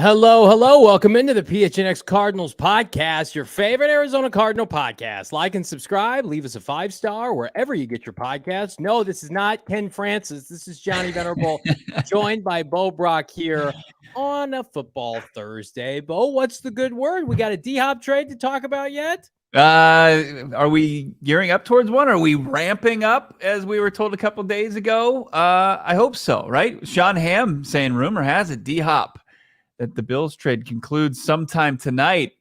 Hello, hello. Welcome into the PHNX Cardinals podcast, your favorite Arizona Cardinal podcast. Like and subscribe. Leave us a 5-star wherever you get your podcasts. No, this is not Ken Francis. This is Johnny Venerable, joined by Bo Brack here on a football Thursday. Bo, what's the good word? We got a D-Hop trade to talk about yet? Are we gearing up towards one? Are we ramping up as we were told a couple days ago? I hope so, right? Sean Hamm saying rumor has it D-Hop that the Bills trade concludes sometime tonight.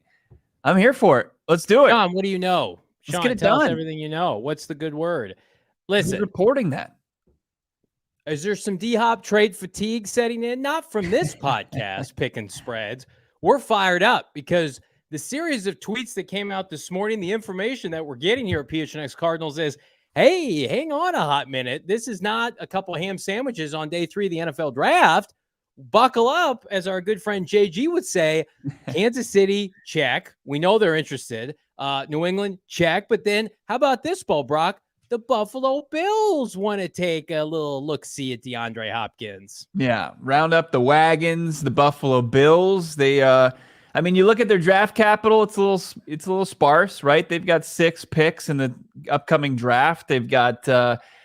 I'm here for it. Let's do it. Sean, what do you know? Let's Sean, get it tell us done. everything you know. What's the good word? Who's Listen, reporting that? is there some D-Hop trade fatigue setting in? Not from this podcast, picking spreads. We're fired up because the series of tweets that came out this morning, the information that we're getting here at PHNX Cardinals is, hey, hang on a hot minute. This is not a couple of ham sandwiches on day 3 of the NFL draft. Buckle up, as our good friend JG would say. Kansas City, check. We know they're interested. New England, check. But then how about this, Bo Brack? The Buffalo Bills want to take a little look-see at DeAndre Hopkins. Yeah, round up the wagons, the Buffalo Bills. They you look at their draft capital, it's a little sparse, right? They've got 6 picks in the upcoming draft. They've got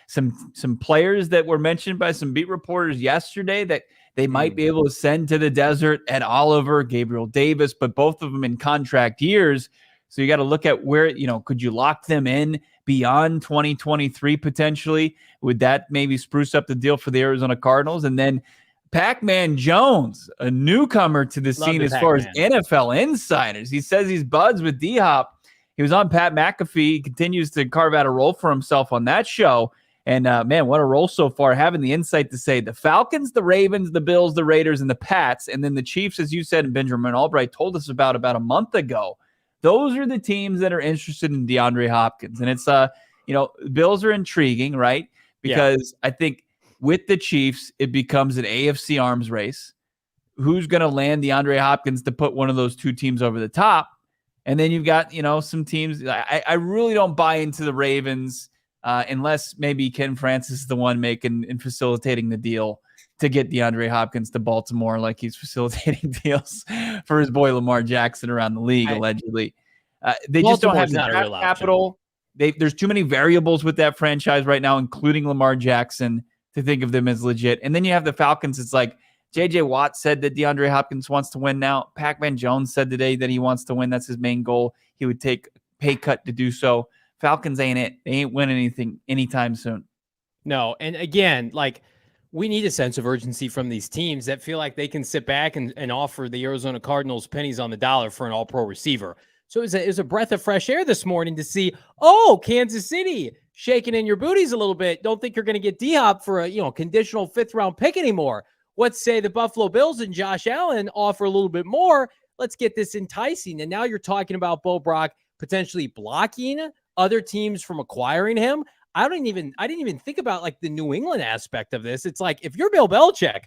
some players that were mentioned by some beat reporters yesterday that they might be able to send to the desert. Ed Oliver, Gabriel Davis, but both of them in contract years. So you got to look at where, could you lock them in beyond 2023 potentially? Would that maybe spruce up the deal for the Arizona Cardinals? And then Pac-Man Jones, a newcomer to the scene as far as NFL insiders. He says he's buds with D-Hop. He was on Pat McAfee. He continues to carve out a role for himself on that show. And, man, what a role so far, having the insight to say the Falcons, the Ravens, the Bills, the Raiders, and the Pats, and then the Chiefs, as you said, and Benjamin Albright told us about a month ago. Those are the teams that are interested in DeAndre Hopkins. And it's, Bills are intriguing, right? Because I think with the Chiefs, it becomes an AFC arms race. Who's going to land DeAndre Hopkins to put one of those 2 teams over the top? And then you've got, some teams. I really don't buy into the Ravens unless maybe Ken Francis is the one making and facilitating the deal to get DeAndre Hopkins to Baltimore, like he's facilitating deals for his boy Lamar Jackson around the league, allegedly. They just don't have the draft capital. There's too many variables with that franchise right now, including Lamar Jackson, to think of them as legit. And then you have the Falcons. It's like J.J. Watt said that DeAndre Hopkins wants to win now. Pac-Man Jones said today that he wants to win. That's his main goal. He would take a pay cut to do so. Falcons ain't it. They ain't winning anything anytime soon. No, and again, we need a sense of urgency from these teams that feel like they can sit back and offer the Arizona Cardinals pennies on the dollar for an all-pro receiver. So it was a breath of fresh air this morning to see, Kansas City shaking in your booties a little bit. Don't think you're going to get D-Hop for a conditional 5th-round pick anymore. Let's say the Buffalo Bills and Josh Allen offer a little bit more. Let's get this enticing. And now you're talking about Bo Brack potentially blocking other teams from acquiring him. I didn't even think about the New England aspect of this. It's like, if you're Bill Belichick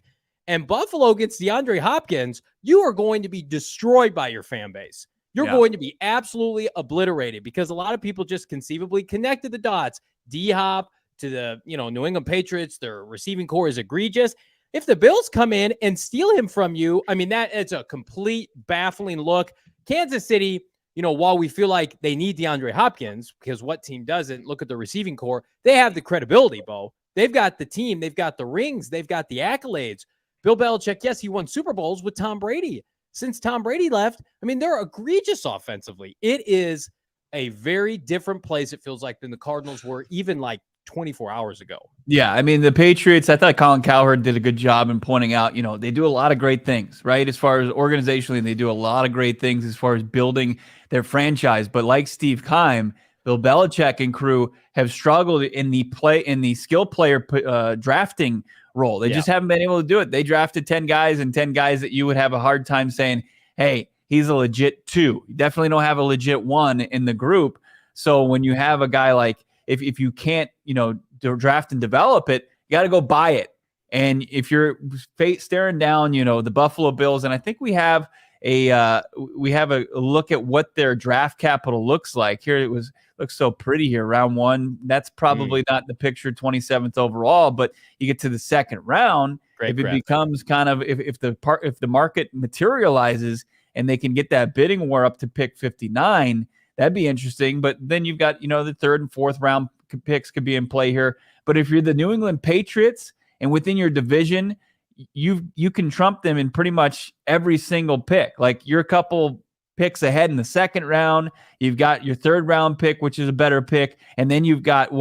and Buffalo gets DeAndre Hopkins, you are going to be destroyed by your fan base. You're going to be absolutely obliterated because a lot of people just conceivably connected the dots. D-Hop to the, New England Patriots, their receiving core is egregious. If the Bills come in and steal him from you, it's a complete baffling look. Kansas City, while we feel like they need DeAndre Hopkins, because what team doesn't? Look at the receiving core. They have the credibility, Bo. They've got the team. They've got the rings. They've got the accolades. Bill Belichick, yes, he won Super Bowls with Tom Brady. Since Tom Brady left, they're egregious offensively. It is a very different place, it feels like, than the Cardinals were even 24 hours ago. Yeah, the Patriots, I thought Colin Cowherd did a good job in pointing out, they do a lot of great things, right? As far as organizationally, they do a lot of great things as far as building their franchise. But like Steve Keim, Bill Belichick and crew have struggled in the skill player drafting role. They just haven't been able to do it. They drafted 10 guys that you would have a hard time saying, hey, he's a legit 2. You definitely don't have a legit 1 in the group. So when you have a guy like, if you can't, draft and develop it, you got to go buy it. And if you're staring down, the Buffalo Bills, and I think we have we have a look at what their draft capital looks like. Here looks so pretty here. Round 1, that's probably not the picture 27th overall, but you get to the second round. Great if it draft. becomes kind of if the market materializes and they can get that bidding war up to pick 59, that'd be interesting. But then you've got, the third and fourth round picks could be in play here. But if you're the New England Patriots and within your division, you can trump them in pretty much every single pick. Like, you're a couple picks ahead in the second round. You've got your third round pick, which is a better pick. And then you've got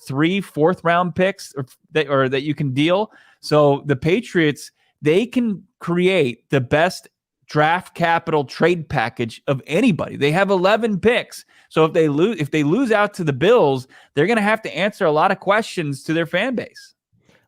3 fourth round picks that you can deal. So the Patriots, they can create the best draft capital trade package of anybody. They have 11 picks. So if they lose out to the Bills, they're going to have to answer a lot of questions to their fan base.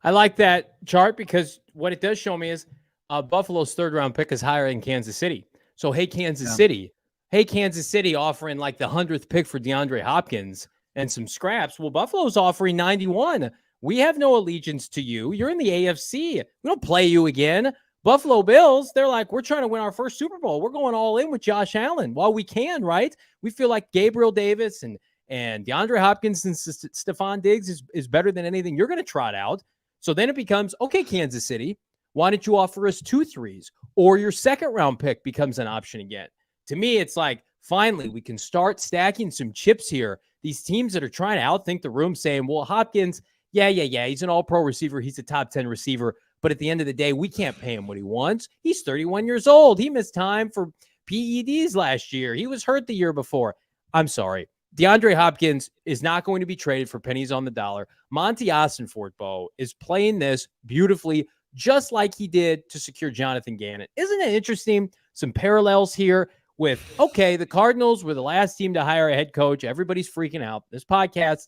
I like that chart because what it does show me is Buffalo's third round pick is higher than Kansas City. So, hey, Kansas City offering like the 100th pick for DeAndre Hopkins and some scraps. Well, Buffalo's offering 91. We have no allegiance to you. You're in the AFC. We don't play you again. Buffalo Bills, they're like, we're trying to win our first Super Bowl. We're going all in with Josh Allen while we can, right? We feel like Gabriel Davis and DeAndre Hopkins and Stephon Diggs is better than anything you're going to trot out. So then it becomes, okay, Kansas City, why don't you offer us 2 threes? Or your second round pick becomes an option again. To me, it's like, finally, we can start stacking some chips here. These teams that are trying to outthink the room saying, well, Hopkins, yeah, he's an all-pro receiver. He's a top 10 receiver. But at the end of the day, we can't pay him what he wants. He's 31 years old. He missed time for PEDs last year. He was hurt the year before. I'm sorry. DeAndre Hopkins is not going to be traded for pennies on the dollar. Monti Ossenfort, Bo, is playing this beautifully, just like he did to secure Jonathan Gannon. Isn't it interesting? Some parallels here with, okay, the Cardinals were the last team to hire a head coach. Everybody's freaking out. This podcast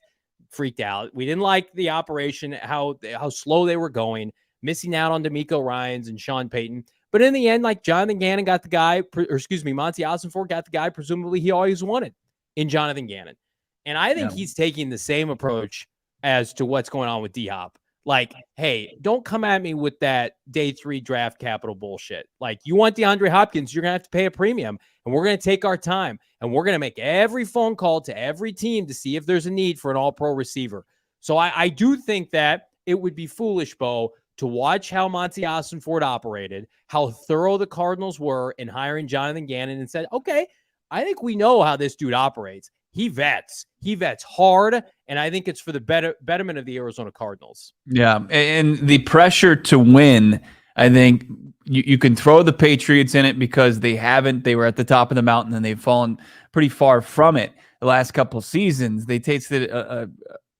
freaked out. We didn't like the operation, how slow they were going, missing out on D'Amico Ryans and Sean Payton. But in the end, like, Jonathan Gannon got the guy, Monti Ossenfort got the guy presumably he always wanted in Jonathan Gannon. And I think he's taking the same approach as to what's going on with D-Hop. Like, hey, don't come at me with that day 3 draft capital bullshit. Like, you want DeAndre Hopkins, you're going to have to pay a premium, and we're going to take our time, and we're going to make every phone call to every team to see if there's a need for an all-pro receiver. So I do think that it would be foolish, Bo, to watch how Monti Ossenfort operated, how thorough the Cardinals were in hiring Jonathan Gannon, and said, okay, I think we know how this dude operates. He vets hard, and I think it's for the betterment of the Arizona Cardinals. Yeah, and the pressure to win, I think you can throw the Patriots in it because they were at the top of the mountain and they've fallen pretty far from it the last couple of seasons. They tasted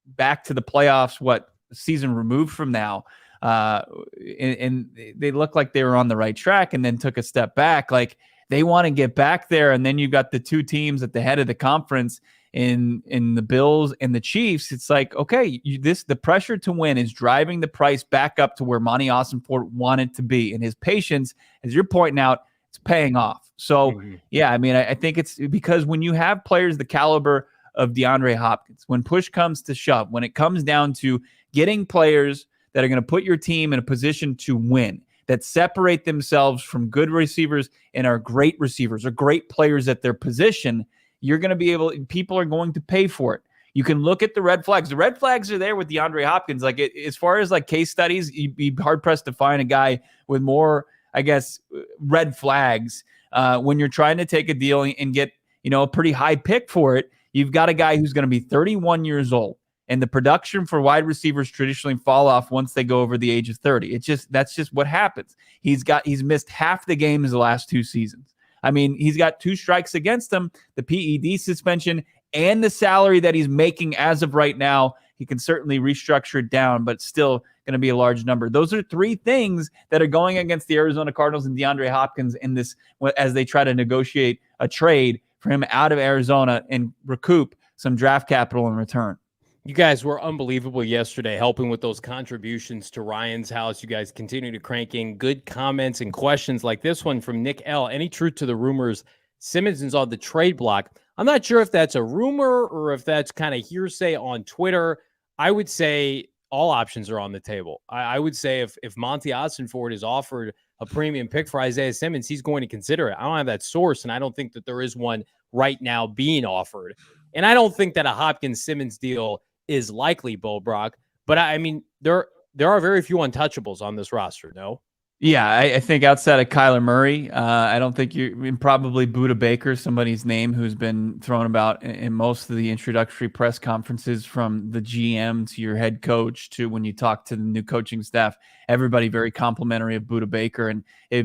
back to the playoffs, season removed from now. And they looked like they were on the right track and then took a step back. Like, they want to get back there. And then you've got the 2 teams at the head of the conference in the Bills and the Chiefs. It's like, okay, the pressure to win is driving the price back up to where Monti Ossenfort wanted to be. And his patience, as you're pointing out, it's paying off. So, yeah, I mean, I think it's because when you have players the caliber of DeAndre Hopkins, when push comes to shove, when it comes down to getting players that are going to put your team in a position to win, that separate themselves from good receivers and are great receivers or great players at their position, you're going to be people are going to pay for it. You can look at the red flags. The red flags are there with DeAndre Hopkins. Like, as far as like case studies, you'd be hard pressed to find a guy with more, I guess, red flags when you're trying to take a deal and get, a pretty high pick for it. You've got a guy who's going to be 31 years old. And the production for wide receivers traditionally fall off once they go over the age of 30. That's just what happens. He's missed half the games the last 2 seasons. I mean, he's got 2 strikes against him, the PED suspension and the salary that he's making as of right now. He can certainly restructure it down, but still going to be a large number. Those are 3 things that are going against the Arizona Cardinals and DeAndre Hopkins in this, as they try to negotiate a trade for him out of Arizona and recoup some draft capital in return. You guys were unbelievable yesterday, helping with those contributions to Ryan's house. You guys continue to crank in good comments and questions like this one from Nick L. Any truth to the rumors Simmons is on the trade block? I'm not sure if that's a rumor or if that's kind of hearsay on Twitter. I would say all options are on the table. I would say if Monti Ossenfort is offered a premium pick for Isaiah Simmons, he's going to consider it. I don't have that source, and I don't think that there is one right now being offered. And I don't think that a Hopkins Simmons deal is likely, Bo Brock. But I mean, there are very few untouchables on this roster, no? Yeah, I think outside of Kyler Murray, I don't think probably Budda Baker, somebody's name who's been thrown about in most of the introductory press conferences, from the GM to your head coach to when you talk to the new coaching staff. Everybody very complimentary of Budda Baker, and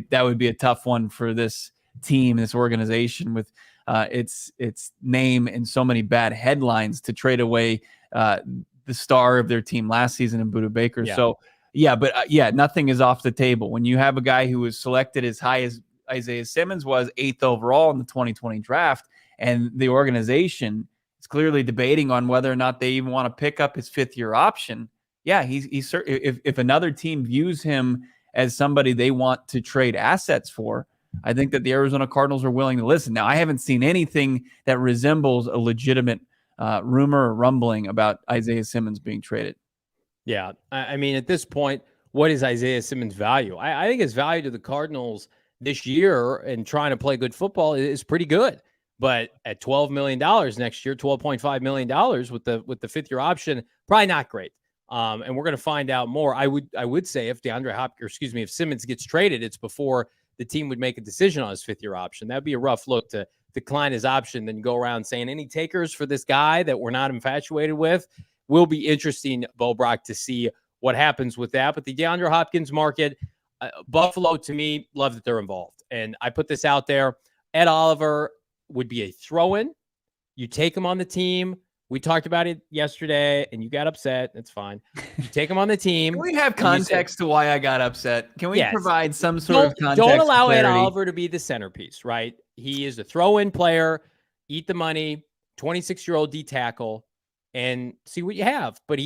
that would be a tough one for this team, this organization with its name and so many bad headlines to trade away the star of their team last season in Budda Baker. Yeah. So. Yeah, but nothing is off the table. When you have a guy who was selected as high as Isaiah Simmons was, 8th overall in the 2020 draft, and the organization is clearly debating on whether or not they even want to pick up his 5th-year option. Yeah, he's if another team views him as somebody they want to trade assets for, I think that the Arizona Cardinals are willing to listen. Now, I haven't seen anything that resembles a legitimate rumor or rumbling about Isaiah Simmons being traded. Yeah. I mean, at this point, what is Isaiah Simmons' value? I think his value to the Cardinals this year and trying to play good football is pretty good. But at $12 million next year, $12.5 million with the 5th-year option, probably not great. And we're going to find out more. I would say if if Simmons gets traded, it's before the team would make a decision on his 5th-year option. That'd be a rough look to decline his option, then go around saying any takers for this guy that we're not infatuated with. Will be interesting, Bo Brock, to see what happens with that. But the DeAndre Hopkins market, Buffalo, to me, love that they're involved. And I put this out there. Ed Oliver would be a throw-in. You take him on the team. We talked about it yesterday, and you got upset. That's fine. You take him on the team. Can we have context to why I got upset? Can we provide some sort of context? Don't allow Ed Oliver to be the centerpiece, right? He is a throw-in player. Eat the money. 26-year-old D tackle. And see what you have. But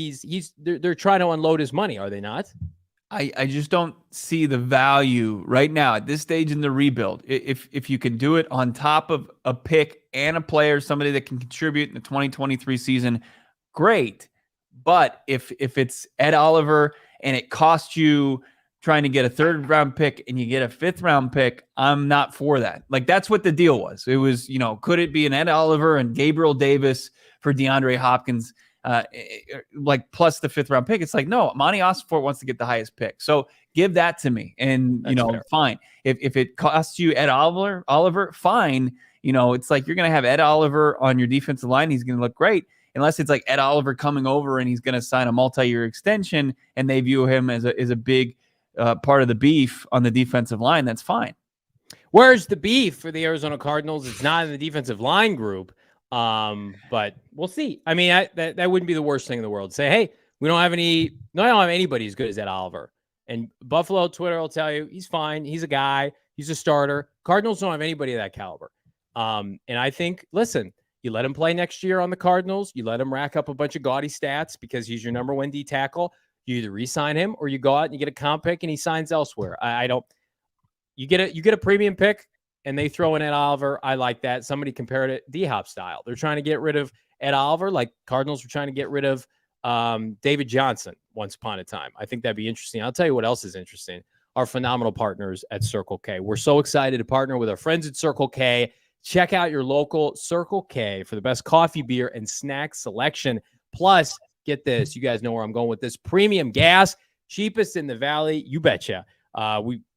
they're trying to unload his money, are they not? I just don't see the value right now at this stage in the rebuild. If you can do it on top of a pick and a player, somebody that can contribute in the 2023 season, great. But if it's Ed Oliver and it costs you trying to get a 3rd-round pick and you get a 5th-round pick, I'm not for that. Like, that's what the deal was. It was, could it be an Ed Oliver and Gabriel Davis for DeAndre Hopkins, like plus the 5th-round pick? It's like, no, Monti Ossenfort wants to get the highest pick. So give that to me. And, fair. Fine. If it costs you Ed Oliver, fine. It's like you're going to have Ed Oliver on your defensive line. He's going to look great. Unless it's like Ed Oliver coming over and he's going to sign a multi-year extension and they view him as a big part of the beef on the defensive line, that's fine. Where's the beef for the Arizona Cardinals? It's not in the defensive line group. But we'll see. I mean, that wouldn't be the worst thing in the world. Say, hey, we don't have anybody as good as Ed Oliver. And Buffalo Twitter will tell you he's fine. He's a guy. He's a starter. Cardinals don't have anybody of that caliber. And I think, listen, you let him play next year on the Cardinals. You let him rack up a bunch of gaudy stats because he's your number 1 D tackle. You either re-sign him or you go out and you get a comp pick and he signs elsewhere. You get a premium pick. And they throw in Ed Oliver. I like that. Somebody compared it D-Hop style. They're trying to get rid of Ed Oliver like Cardinals were trying to get rid of David Johnson once upon a time. I think that'd be interesting. I'll tell you what else is interesting. Our phenomenal partners at Circle K. We're so excited to partner with our friends at Circle K. Check out your local Circle K for the best coffee, beer, and snack selection. Plus, get this. You guys know where I'm going with this. Premium gas, cheapest in the valley. You betcha.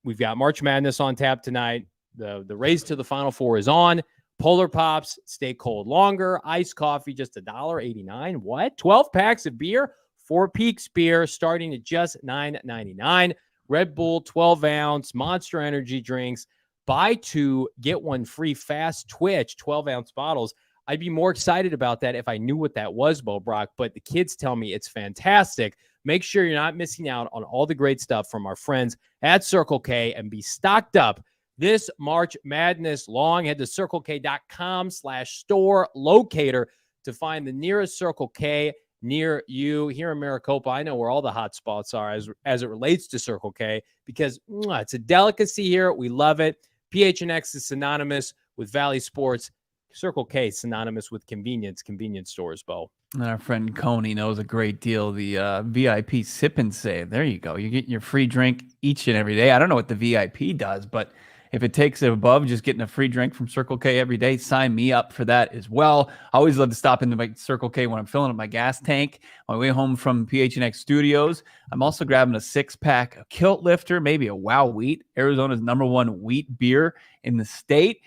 We've got March Madness on tap tonight. The race to the Final Four is on. Polar Pops, stay cold longer. Iced coffee, just $1.89. What? 12 packs of beer? 4 Peaks beer, starting at just $9.99. Red Bull, 12-ounce. Monster Energy drinks. Buy 2, get 1 free. Fast Twitch, 12-ounce bottles. I'd be more excited about that if I knew what that was, Bo Brock, but the kids tell me it's fantastic. Make sure you're not missing out on all the great stuff from our friends at Circle K and be stocked up this March Madness long. Head to circlek.com/store locator to find the nearest Circle K near you. Here in Maricopa, I know where all the hot spots are as it relates to Circle K because it's a delicacy here. We love it. PHNX is synonymous with Valley Sports. Circle K, synonymous with convenience stores, Bo. And our friend Coney knows a great deal. The VIP Sip and Save. There you go. You're getting your free drink each and every day. I don't know what the VIP does, but if it takes it above just getting a free drink from Circle K every day, sign me up for that as well. I always love to stop into my Circle K when I'm filling up my gas tank on my way home from PHNX Studios. I'm also grabbing a 6-pack of Kilt Lifter, maybe a Wow Wheat, Arizona's #1 wheat beer in the state.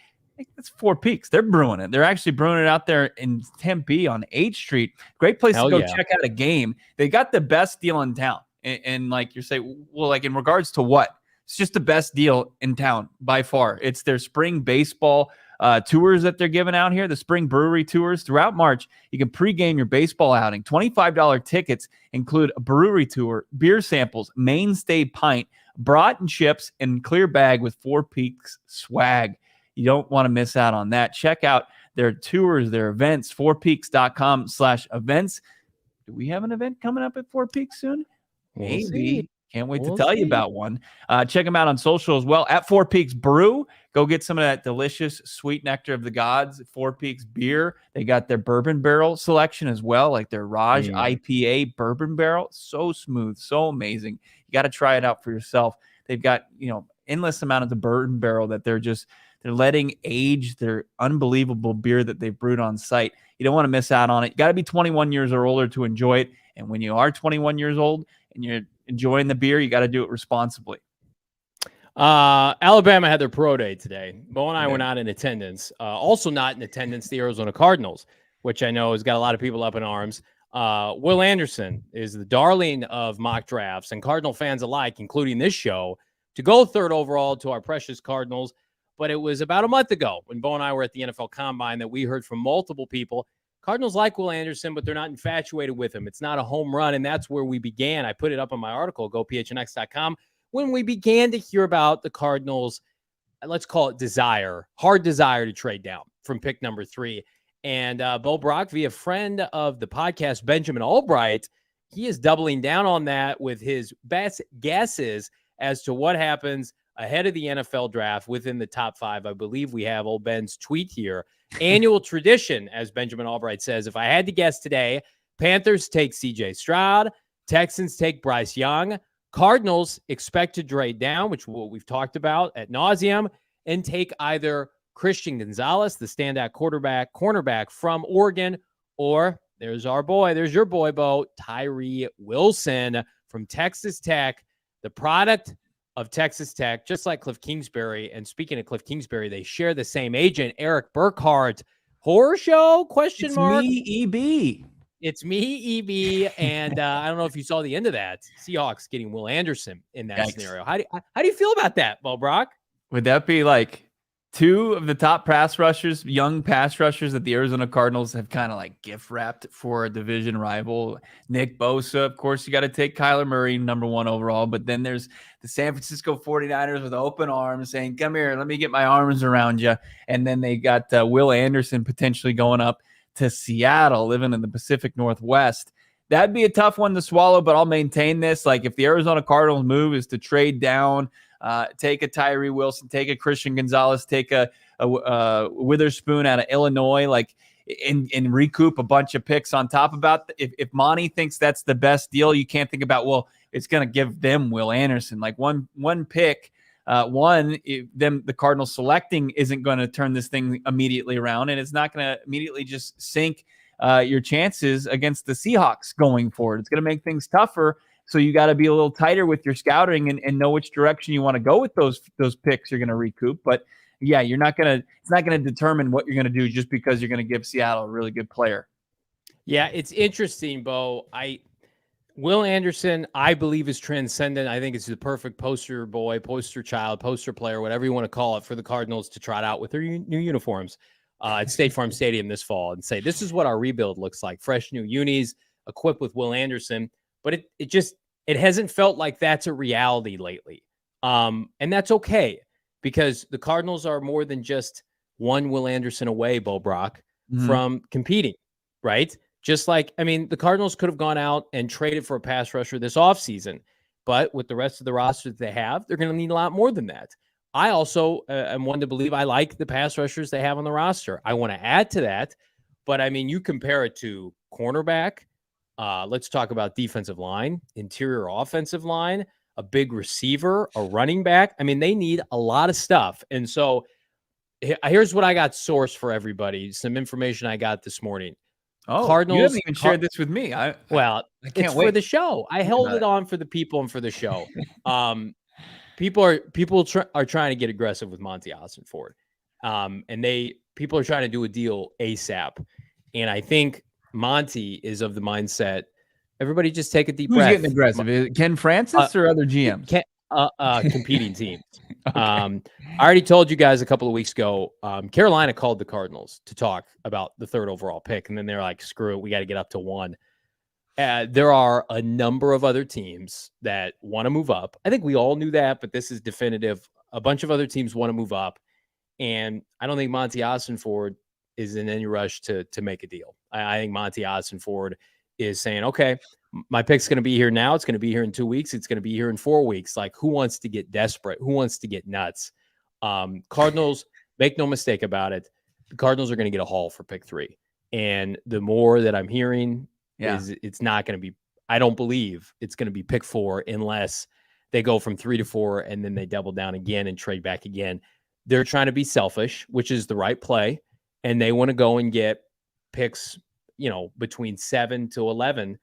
It's Four Peaks. They're brewing it. They're actually brewing it out there in Tempe on 8th Street. Great place to go check out a game. They got the best deal in town. And like you're saying, well, like in regards to what? It's just the best deal in town by far. It's their spring baseball tours that they're giving out here, the spring brewery tours. Throughout March, you can pregame your baseball outing. $25 tickets include a brewery tour, beer samples, mainstay pint, brat and chips, and clear bag with Four Peaks swag. You don't want to miss out on that. Check out their tours, their events, fourpeaks.com/events. Do we have an event coming up at Four Peaks soon? Maybe. Can't wait to tell you about one. Check them out on social as well. At Four Peaks Brew, go get some of that delicious sweet nectar of the gods. Four Peaks beer. They got their bourbon barrel selection as well, like their Raj IPA bourbon barrel. So smooth, so amazing. You got to try it out for yourself. They've got, endless amount of the bourbon barrel that they're letting age their unbelievable beer that they've brewed on site. You don't want to miss out on it. You got to be 21 years or older to enjoy it. And when you are 21 years old and you're enjoying the beer, you got to do it responsibly. Alabama had their pro day today. Bo and I were not in attendance. Also not in attendance, the Arizona Cardinals, which I know has got a lot of people up in arms. Will Anderson is the darling of mock drafts and Cardinal fans alike, including this show, to go 3rd overall to our precious Cardinals. But it was about a month ago when Bo and I were at the NFL Combine that we heard from multiple people. Cardinals like Will Anderson, but they're not infatuated with him. It's not a home run, and that's where we began. I put it up on my article, gophnx.com, when we began to hear about the Cardinals, let's call it hard desire to trade down from pick number 3. And Bo Brock, via friend of the podcast, Benjamin Albright, he is doubling down on that with his best guesses as to what happens ahead of the NFL draft within the top 5. I believe we have old Ben's tweet here. Annual tradition, as Benjamin Albright says. If I had to guess today, Panthers take C.J. Stroud, Texans take Bryce Young, Cardinals expect to trade down, which we've talked about ad nauseum, and take either Christian Gonzalez, the standout cornerback from Oregon, or there's your boy, Bo, Tyree Willson from Texas Tech, the product of Texas Tech, just like Cliff Kingsbury. And speaking of Cliff Kingsbury, they share the same agent, Eric Burkhardt. Horror show? Question mark. It's me, EB. And I don't know if you saw the end of that. Seahawks getting Will Anderson in that scenario. How do you feel about that, Bo Brock? Would that be like 2 of the top young pass rushers that the Arizona Cardinals have kind of like gift wrapped for a division rival? Nick Bosa, of course, you got to take Kyler Murray, #1 overall. But then there's the San Francisco 49ers with open arms saying, come here, let me get my arms around you. And then they got Will Anderson potentially going up to Seattle, living in the Pacific Northwest. That'd be a tough one to swallow, but I'll maintain this. Like if the Arizona Cardinals move is to trade down, take a Tyree Willson, take a Christian Gonzalez, take a Witherspoon out of Illinois, like and recoup a bunch of picks on top about if Monty thinks that's the best deal, you can't think about, well, it's going to give them Will Anderson. Like one pick, the Cardinals selecting isn't going to turn this thing immediately around, and it's not going to immediately just sink your chances against the Seahawks going forward. It's going to make things tougher. So you got to be a little tighter with your scouting and know which direction you want to go with those picks you're going to recoup. But yeah, it's not going to determine what you're going to do just because you're going to give Seattle a really good player. Yeah, it's interesting, Bo. Will Anderson, I believe, is transcendent. I think it's the perfect poster boy, poster child, poster player, whatever you want to call it, for the Cardinals to trot out with their new uniforms at State Farm Stadium this fall and say, this is what our rebuild looks like. Fresh new unis equipped with Will Anderson. But it hasn't felt like that's a reality lately. And that's okay, because the Cardinals are more than just one Will Anderson away, Bo Brock, from competing, right? Just like, the Cardinals could have gone out and traded for a pass rusher this offseason, but with the rest of the roster that they have, they're going to need a lot more than that. I also am one to believe I like the pass rushers they have on the roster. I want to add to that, but I mean, you compare it to cornerback. Let's talk about defensive line, interior offensive line, a big receiver, a running back. I mean, they need a lot of stuff. And so here's what I got sourced for everybody. Some information I got this morning. Oh, Cardinals. you haven't even shared this with me. I can't it's wait for the show. I held it on for the people and for the show. People are trying to get aggressive with Monti Ossenfort. And people are trying to do a deal ASAP. And I think Monty is of the mindset, everybody just take a deep breath. Who's getting aggressive? Is it Ken Francis or other GMs? Competing teams. Okay. I already told you guys a couple of weeks ago, Carolina called the Cardinals to talk about the 3rd overall pick. And then they're like, screw it, we got to get up to 1. There are a number of other teams that want to move up. I think we all knew that, but this is definitive. A bunch of other teams want to move up. And I don't think Monti Ossenfort is in any rush to make a deal. I think Monti Ossenfort is saying, okay, my pick's going to be here now. It's going to be here in 2 weeks. It's going to be here in 4 weeks. Like, who wants to get desperate? Who wants to get nuts? Cardinals, make no mistake about it. The Cardinals are going to get a haul for pick 3. And the more that I'm hearing is it's not going to be, I don't believe it's going to be pick 4 unless they go from 3 to 4 and then they double down again and trade back again. They're trying to be selfish, which is the right play. And they want to go and get picks, between 7 to 11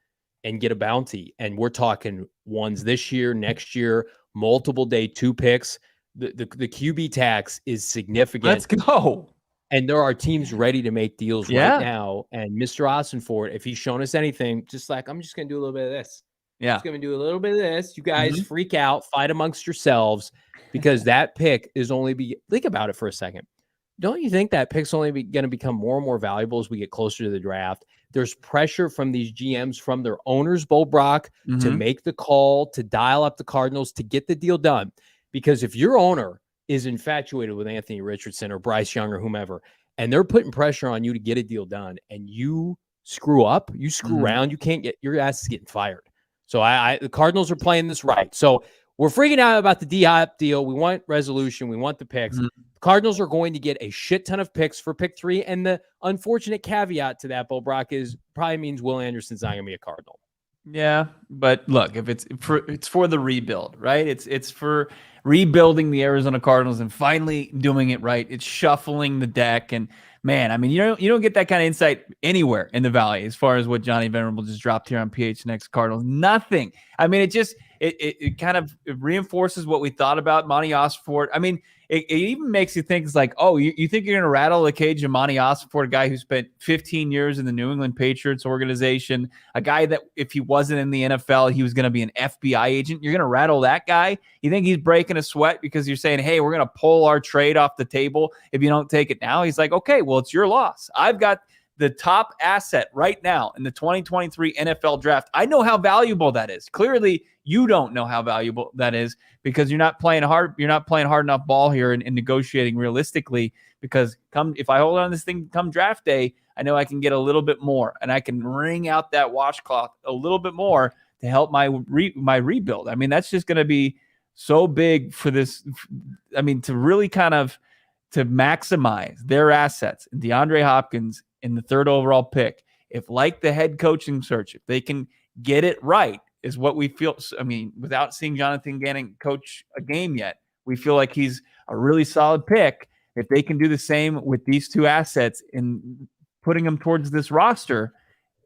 and get a bounty. And we're talking ones this year, next year, multiple day 2 picks. The QB tax is significant. Let's go. And there are teams ready to make deals right now. And Mr. Ossenfort, if he's shown us anything, just like, I'm just going to do a little bit of this. Yeah. Just going to do a little bit of this. You guys freak out, fight amongst yourselves, because that pick is think about it for a second. Don't you think that pick's only going to become more and more valuable as we get closer to the draft? There's pressure from these GMs, from their owners, Brack, to make the call, to dial up the Cardinals, to get the deal done. Because if your owner is infatuated with Anthony Richardson or Bryce Young or whomever, and they're putting pressure on you to get a deal done, and you screw up, you screw around, you can't get, your ass is getting fired. So the Cardinals are playing this right. So we're freaking out about the D-Hop deal. We want resolution. We want the picks. The Cardinals are going to get a shit ton of picks for pick 3. And the unfortunate caveat to that, Brack, is probably means Will Anderson's not going to be a Cardinal. Yeah, but look, if it's for the rebuild, right? It's for rebuilding the Arizona Cardinals and finally doing it right. It's shuffling the deck, and man, I mean, you don't get that kind of insight anywhere in the Valley as far as what Johnny Venerable just dropped here on PHNX Cardinals. Nothing. I mean, it kind of reinforces what we thought about Monti Ossenfort. I mean, it even makes you think, it's like, oh, you think you're going to rattle the cage of Monti Ossenfort, a guy who spent 15 years in the New England Patriots organization, a guy that if he wasn't in the NFL, he was going to be an FBI agent. You're going to rattle that guy? You think he's breaking a sweat because you're saying, hey, we're going to pull our trade off the table if you don't take it now? He's like, okay, well, it's your loss. I've got the top asset right now in the 2023 NFL draft. I know how valuable that is. Clearly, you don't know how valuable that is because you're not playing hard. You're not playing hard enough ball here and negotiating realistically. Because if I hold on this thing come draft day, I know I can get a little bit more and I can wring out that washcloth a little bit more to help my rebuild. I mean, that's just going to be so big for this. I mean, to really kind of to maximize their assets. DeAndre Hopkins in the 3rd overall pick, if like the head coaching search, if they can get it right, is what we feel. I mean, without seeing Jonathan Gannon coach a game yet, we feel like he's a really solid pick. If they can do the same with these 2 assets and putting them towards this roster,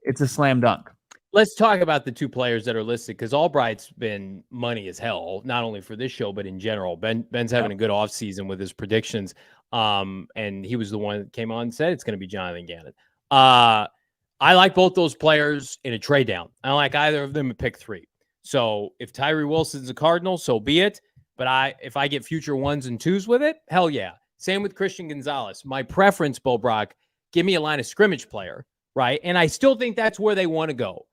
it's a slam dunk. Let's talk about the 2 players that are listed, because Albright's been money as hell, not only for this show, but in general. Ben's having a good offseason with his predictions. And he was the one that came on and said it's going to be Jonathan Gannon. I like both those players in a trade down. I don't like either of them at pick 3. So if Tyree Wilson's a Cardinal, so be it. But if I get future 1s and 2s with it, hell yeah. Same with Christian Gonzalez. My preference, Brack, give me a line of scrimmage player, right? And I still think that's where they want to go.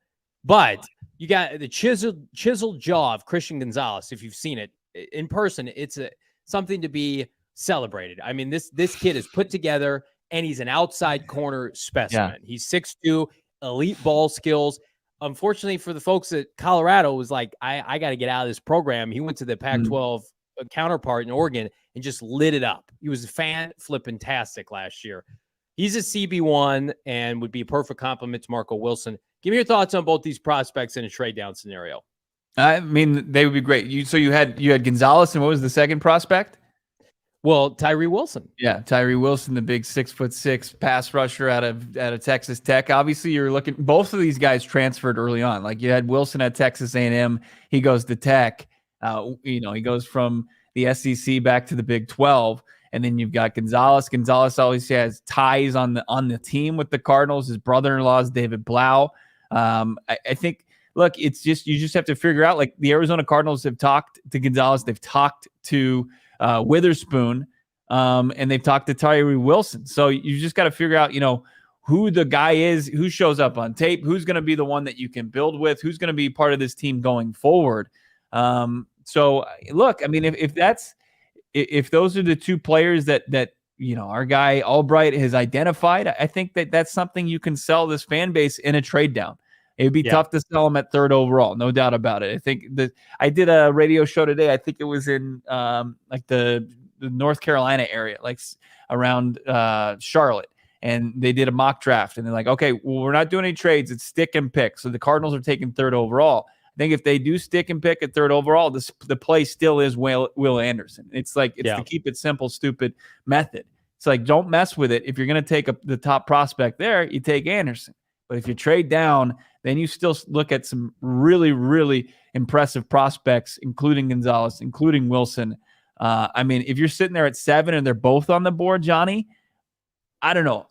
But you got the chiseled jaw of Christian Gonzalez. If you've seen it in person, it's something to be celebrated. I mean, this kid is put together, and he's an outside corner specimen. Yeah. He's 6'2", elite ball skills. Unfortunately for the folks at Colorado, was like, I got to get out of this program. He went to the Pac-12 counterpart in Oregon and just lit it up. He was fan-flippin-tastic last year. He's a CB1 and would be a perfect complement to Marco Willson. Give me your thoughts on both these prospects in a trade down scenario. I mean, they would be great. You had Gonzalez, and what was the second prospect? Well, Tyree Willson. Yeah, Tyree Willson, the big 6'6" pass rusher out of Texas Tech. Obviously, you're looking. Both of these guys transferred early on. Like you had Willson at Texas A&M. He goes to Tech. He goes from the SEC back to the Big 12. And then you've got Gonzalez. Gonzalez always has ties on the team with the Cardinals. His brother-in-law is David Blau. I think, look, it's just you just have to figure out, like the Arizona Cardinals have talked to Gonzalez. They've talked to Witherspoon, and they've talked to Tyree Willson. So you just got to figure out, who the guy is, who shows up on tape, who's going to be the one that you can build with, who's going to be part of this team going forward. So, look, I mean, if those are the two players that our guy Albright has identified, I think that's something you can sell this fan base in a trade down. It would be tough to sell him at 3rd overall, no doubt about it. I think that I did a radio show today. I think it was in like the North Carolina area, like around Charlotte, and they did a mock draft. And they're like, okay, well, we're not doing any trades. It's stick and pick. So the Cardinals are taking 3rd overall. I think if they do stick and pick at 3rd overall, the play still is Will Anderson. It's the keep it simple, stupid method. It's like, don't mess with it. If you're going to take the top prospect there, you take Anderson. But if you trade down, then you still look at some really, really impressive prospects, including Gonzalez, including Willson. I mean, if you're sitting there at 7 and they're both on the board, Johnny, I don't know.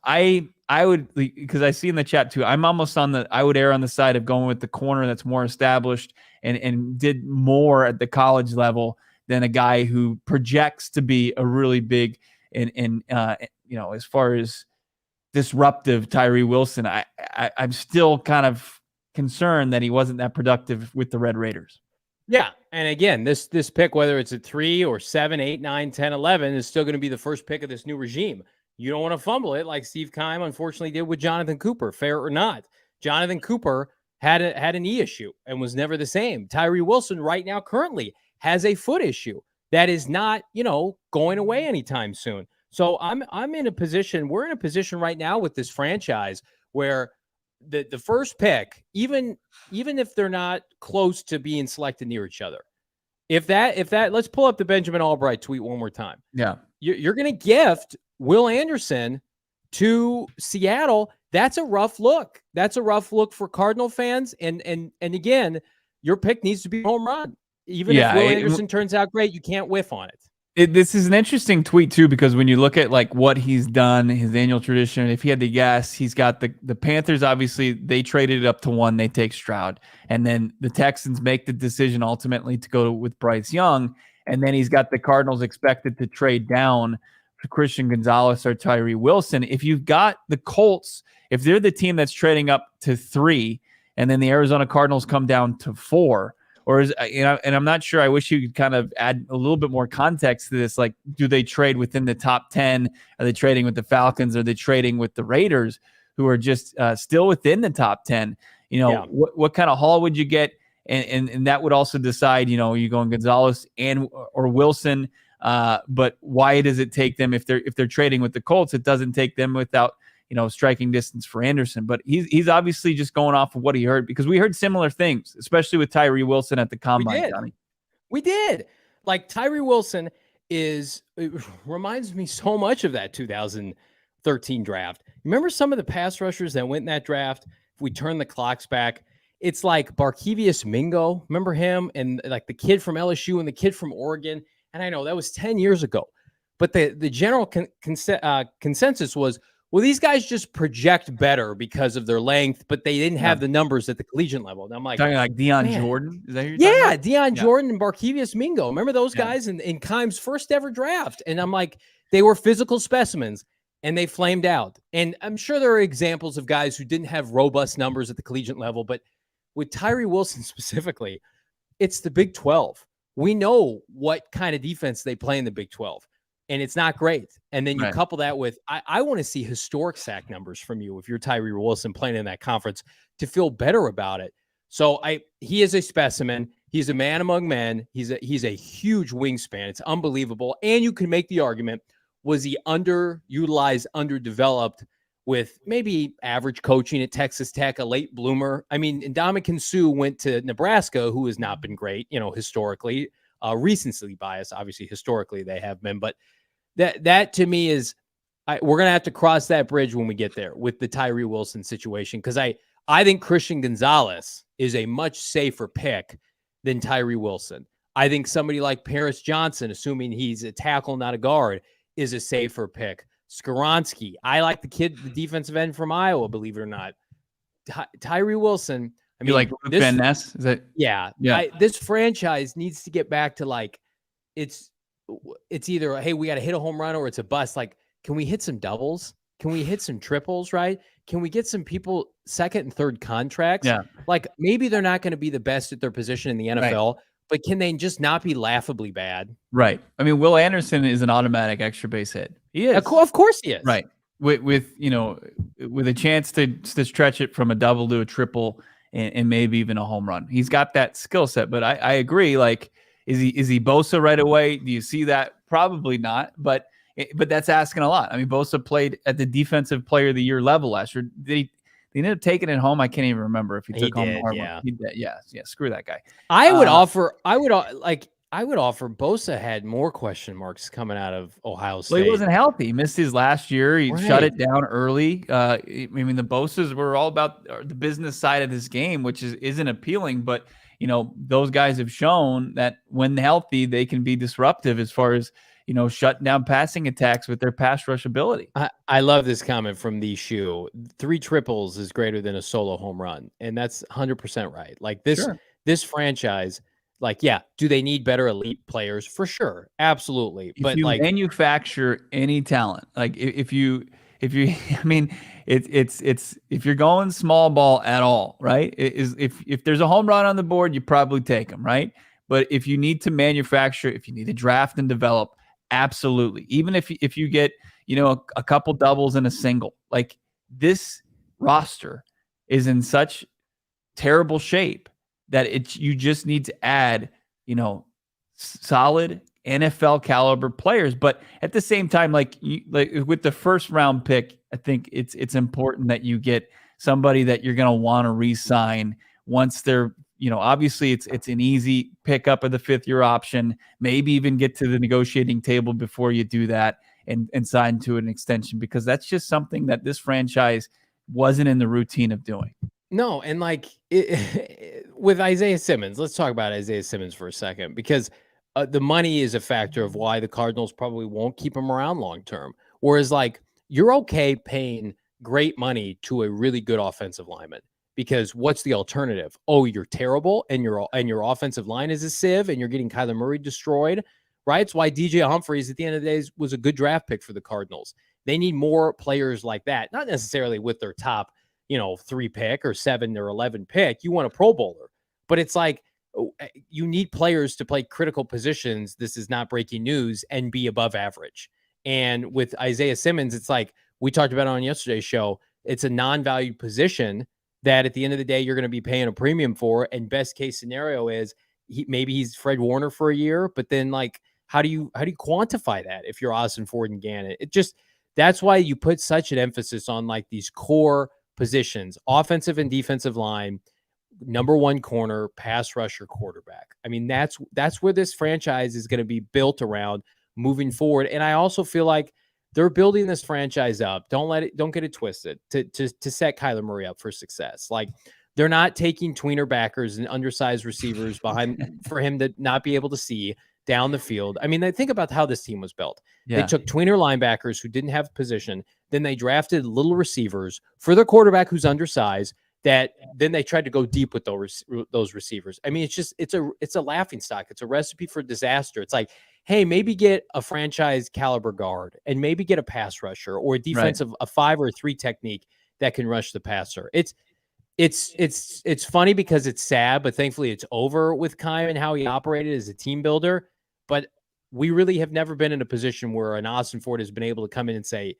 I would, because I see in the chat too, I'm almost I would err on the side of going with the corner that's more established and did more at the college level than a guy who projects to be a really big and as far as disruptive Tyree Willson. I'm still kind of concerned that he wasn't that productive with the Red Raiders. Yeah. And again, this pick, whether it's a 3 or 7, 8, 9, 10, 11, is still going to be the first pick of this new regime. You don't want to fumble it like Steve Keim unfortunately did with Jonathan Cooper, fair or not. Jonathan Cooper had a knee issue and was never the same. Tyree Willson right now currently has a foot issue that is not, going away anytime soon. So I'm in a position, we're in a position right now with this franchise where the first pick, even if they're not close to being selected near each other, if that let's pull up the Benjamin Albright tweet one more time. Yeah. You're going to gift Will Anderson to Seattle. That's a rough look. That's a rough look for Cardinal fans. And again, your pick needs to be a home run. Even if Will Anderson turns out great, you can't whiff on it. This is an interesting tweet too, because when you look at like what he's done, his annual tradition, if he had to guess, he's got the Panthers. Obviously, they traded it up to 1. They take Stroud, and then the Texans make the decision ultimately to go with Bryce Young, and then he's got the Cardinals expected to trade down to Christian Gonzalez or Tyree Willson. If you've got the Colts, if they're the team that's trading up to 3, and then the Arizona Cardinals come down to 4. Or and I'm not sure. I wish you could kind of add a little bit more context to this. Like, do they trade within the top 10? Are they trading with the Falcons? Are they trading with the Raiders, who are just still within the top 10? What kind of haul would you get? And that would also decide, you going Gonzalez or Willson. But why does it take them if they're trading with the Colts? It doesn't take them without striking distance for Anderson. But he's obviously just going off of what he heard, because we heard similar things, especially with Tyree Willson at the combine. We did. Like, Tyree Willson it reminds me so much of that 2013 draft. Remember some of the pass rushers that went in that draft? If we turn the clocks back, it's like Barkevius Mingo. Remember him? And like the kid from LSU and the kid from Oregon. And I know that was 10 years ago. But the general consensus was, well, these guys just project better because of their length, but they didn't have the numbers at the collegiate level. And I'm like, talking like Deion Jordan? Is that who you're talking about? Deion Jordan and Barkevius Mingo. Remember those guys in Keim's first ever draft? And I'm like, they were physical specimens and they flamed out. And I'm sure there are examples of guys who didn't have robust numbers at the collegiate level, but with Tyree Willson specifically, it's the Big 12. We know what kind of defense they play in the Big 12. And it's not great. And then you couple that with, I want to see historic sack numbers from you if you're Tyree Willson playing in that conference to feel better about it. So he is a specimen. He's a man among men. He's a huge wingspan. It's unbelievable. And you can make the argument, was he underutilized, underdeveloped with maybe average coaching at Texas Tech, a late bloomer? I mean, Ndamukong Suh went to Nebraska, who has not been great, historically, recency bias. Obviously, historically they have been, but that to me is, we're going to have to cross that bridge when we get there with the Tyree Willson situation. Cause I think Christian Gonzalez is a much safer pick than Tyree Willson. I think somebody like Paris Johnson, assuming he's a tackle, not a guard, is a safer pick. Skoronski, I like the defensive end from Iowa, believe it or not. Tyree Willson. I mean, you like Van Ness? Is that? Yeah. This franchise needs to get back to like, it's either, hey, we got to hit a home run or it's a bust. Like, can we hit some doubles? Can we hit some triples, right? Can we get some people second and third contracts? Yeah. Like, maybe they're not going to be the best at their position in the NFL, but can they just not be laughably bad? Right. I mean, Will Anderson is an automatic extra base hit. He is. Of course he is. Right. With a chance to stretch it from a double to a triple and maybe even a home run. He's got that skill set, but I agree. Like, is he Bosa right away? Do you see that? Probably not, but that's asking a lot. I mean, Bosa played at the defensive player of the year level last year. They ended up taking it home. I can't even remember if he took home the hard one. He did. Yeah. Screw that guy. I would offer Bosa had more question marks coming out of Ohio State. Well, he wasn't healthy. He missed his last year. He shut it down early. I mean, the Bosas were all about the business side of this game, which isn't appealing, but those guys have shown that when healthy, they can be disruptive as far as shutting down passing attacks with their pass rush ability. I love this comment from the shoe. 3 triples is greater than a solo home run. And that's 100% right. Like this franchise, like, yeah, do they need better elite players? For sure. Absolutely. If you manufacture any talent, like if you, I mean, it's if you're going small ball at all, right? If there's a home run on the board, you probably take them, right? But if you need to manufacture, if you need to draft and develop, absolutely. Even if you get, a couple doubles and a single, like this roster is in such terrible shape that you just need to add, solid NFL caliber players. But at the same time, like with the first round pick, I think it's important that you get somebody that you're going to want to re-sign once they're, obviously it's an easy pickup of the 5th-year option, maybe even get to the negotiating table before you do that and sign to an extension, because that's just something that this franchise wasn't in the routine of doing. No. And with Isaiah Simmons, let's talk about Isaiah Simmons for a second, because the money is a factor of why the Cardinals probably won't keep him around long-term. Whereas you're okay paying great money to a really good offensive lineman. Because what's the alternative? Oh, you're terrible, and your offensive line is a sieve, and you're getting Kyler Murray destroyed, right? It's why DJ Humphries, at the end of the day, was a good draft pick for the Cardinals. They need more players like that, not necessarily with their top, 3 pick or 7 or 11 pick. You want a Pro Bowler, but it's like you need players to play critical positions. This is not breaking news, and be above average. And with Isaiah Simmons, it's like we talked about on yesterday's show. It's a non-valued position that at the end of the day, you're going to be paying a premium for. And best case scenario is maybe he's Fred Warner for a year, but then how do you quantify that if you're Ossenfort and Gannon? That's why you put such an emphasis on these core positions, offensive and defensive line, number 1 corner, pass rusher, quarterback. I mean, that's where this franchise is going to be built around moving forward. And I also feel like they're building this franchise up. Don't get it twisted to set Kyler Murray up for success. They're not taking tweener backers and undersized receivers behind for him to not be able to see down the field. I mean, think about how this team was built. Yeah. They took tweener linebackers who didn't have position. Then they drafted little receivers for their quarterback who's undersized. That then they tried to go deep with those receivers. I mean, it's a laughing stock. It's a recipe for disaster. It's like, hey, maybe get a franchise caliber guard and maybe get a pass rusher or a defensive, a 5 or a 3 technique that can rush the passer. It's funny because it's sad, but thankfully it's over with Keim and how he operated as a team builder. But we really have never been in a position where an Ossenfort has been able to come in and say,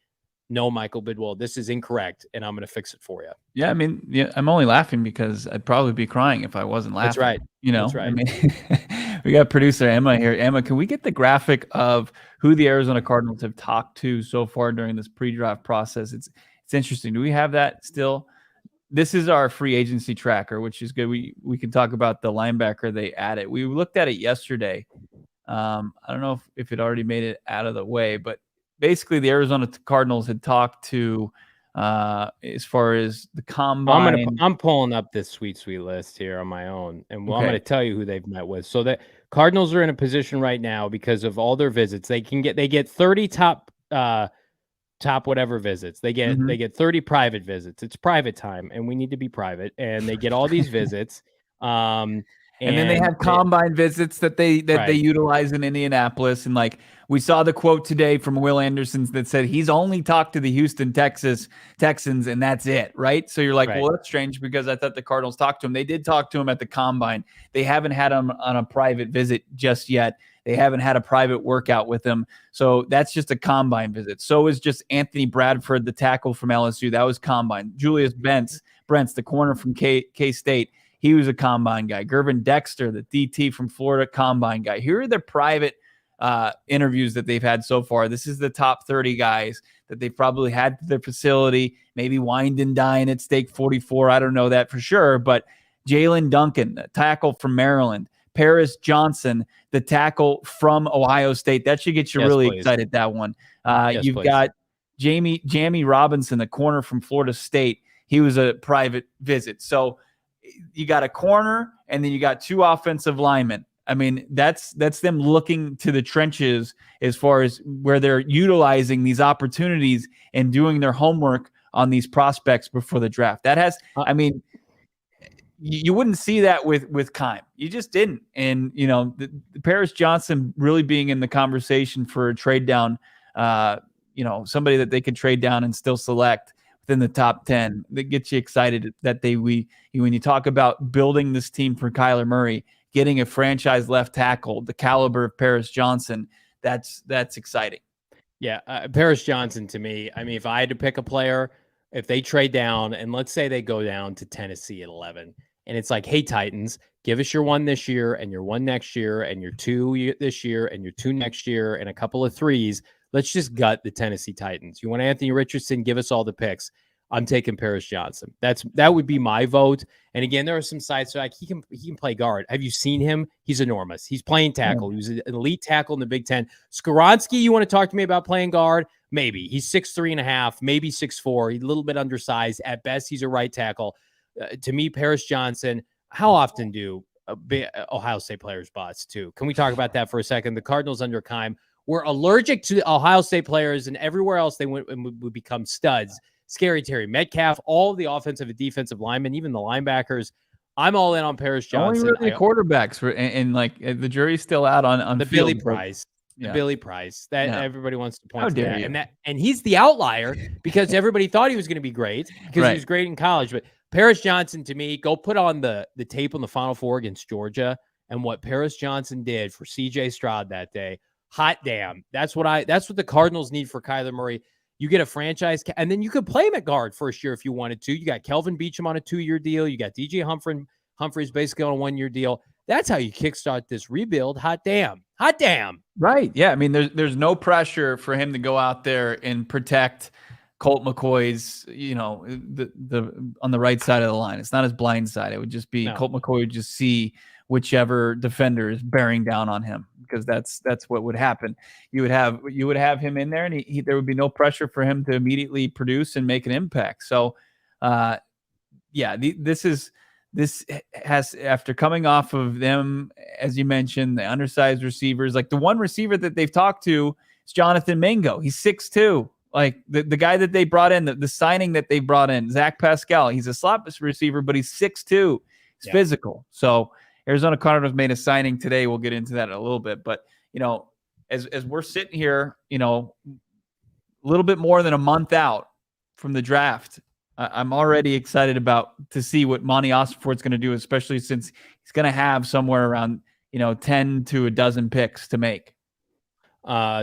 No, Michael Bidwell, this is incorrect, and I'm going to fix it for you. Yeah, I mean, yeah, I'm only laughing because I'd probably be crying if I wasn't laughing. That's right. You know, That's right. I mean, we got producer Emma here. Emma, can we get the graphic of who the Arizona Cardinals have talked to so far during this pre-draft process? It's interesting. Do we have that still? This is our free agency tracker, which is good. We can talk about the linebacker they added. We looked at it yesterday. I don't know if it already made it out of the way, but basically the Arizona Cardinals had talked to as far as the combine. I'm pulling up this sweet list here on my own, and I'm going to tell you who they've met with. So the Cardinals are in a position right now because of all their visits. They get 30 top whatever visits. They get 30 private visits. It's private time, and we need to be private. And they get all these visits. And then they have combine visits that they utilize in Indianapolis. And like we saw the quote today from Will Anderson that said he's only talked to the Houston Texans, and that's it, right? So you're like, well, that's strange because I thought the Cardinals talked to him. They did talk to him at the combine. They haven't had him on a private visit just yet. They haven't had a private workout with him. So that's just a combine visit. So is just Anthony Bradford, the tackle from LSU. That was combine. Julius Brents, the corner from K-State. He was a combine guy. Gervin Dexter, the DT from Florida, combine guy. Here are the private interviews that they've had so far. This is the top 30 guys that they've probably had to their facility. Maybe wined and dine at Steak 44. I don't know that for sure. But Jalen Duncan, the tackle from Maryland. Paris Johnson, the tackle from Ohio State. That should get you really excited, that one. You've got Jamie Robinson, the corner from Florida State. He was a private visit. So you got a corner, and then you got 2 offensive linemen. I mean, that's them looking to the trenches as far as where they're utilizing these opportunities and doing their homework on these prospects before the draft. That has, I mean, you wouldn't see that with Keim. You just didn't. And, you know, the Paris Johnson really being in the conversation for a trade down, you know, somebody that they could trade down and still select in the top 10, that gets you excited that when you talk about building this team for Kyler Murray, getting a franchise left tackle, the caliber of Paris Johnson, that's exciting. Yeah. Paris Johnson, to me, I mean, if I had to pick a player, if they trade down and let's say they go down to Tennessee at 11, and it's like, hey, Titans, give us your 1 this year and your 1 next year and your 2 this year and your 2 next year and a couple of 3s. Let's just gut the Tennessee Titans. You want Anthony Richardson? Give us all the picks. I'm taking Paris Johnson. That would be my vote. And again, there are some sides like he can play guard. Have you seen him? He's enormous. He's playing tackle. He was an elite tackle in the Big Ten. Skoronski, you want to talk to me about playing guard? Maybe. He's 6'3.5", maybe 6'4". He's a little bit undersized. At best, he's a right tackle. To me, Paris Johnson. How often do Ohio State players bust too? Can we talk about that for a second? The Cardinals under Keim were allergic to Ohio State players, and everywhere else they went and would become studs. Scary Terry Metcalf, all of the offensive and defensive linemen, even the linebackers. I'm all in on Paris Johnson. Only really quarterbacks and like the jury's still out on the field, Billy Price. Yeah. Billy Price that everybody wants to point to that. And he's the outlier because everybody thought he was going to be great because he was great in college. But Paris Johnson, to me, go put on the tape on the Final Four against Georgia and what Paris Johnson did for CJ Stroud that day. Hot damn. That's what the Cardinals need for Kyler Murray. You get a franchise, and then you could play him at guard first year if you wanted to. You got Kelvin Beachum on a 2-year deal. You got DJ Humphreys basically on a 1-year deal. That's how you kickstart this rebuild. Hot damn. Hot damn. Right. Yeah. I mean, there's no pressure for him to go out there and protect Colt McCoy's, you know, the on the right side of the line. It's not his blind side. It would just be Colt McCoy would just see whichever defender is bearing down on him, because that's what would happen. You would have him in there, and there would be no pressure for him to immediately produce and make an impact. So, this has, after coming off of them, as you mentioned, the undersized receivers, like the one receiver that they've talked to is Jonathan Mingo. He's 6'2". Like the guy that they brought in, the signing that they brought in, Zach Pascal. He's a slot receiver, but he's 6'2". He's physical. So Arizona Cardinals made a signing today. We'll get into that in a little bit. But, you know, as we're sitting here, you know, a little bit more than a month out from the draft, I'm already excited to see what Monti Ossenfort's going to do, especially since he's going to have somewhere around, you know, 10 to a dozen picks to make.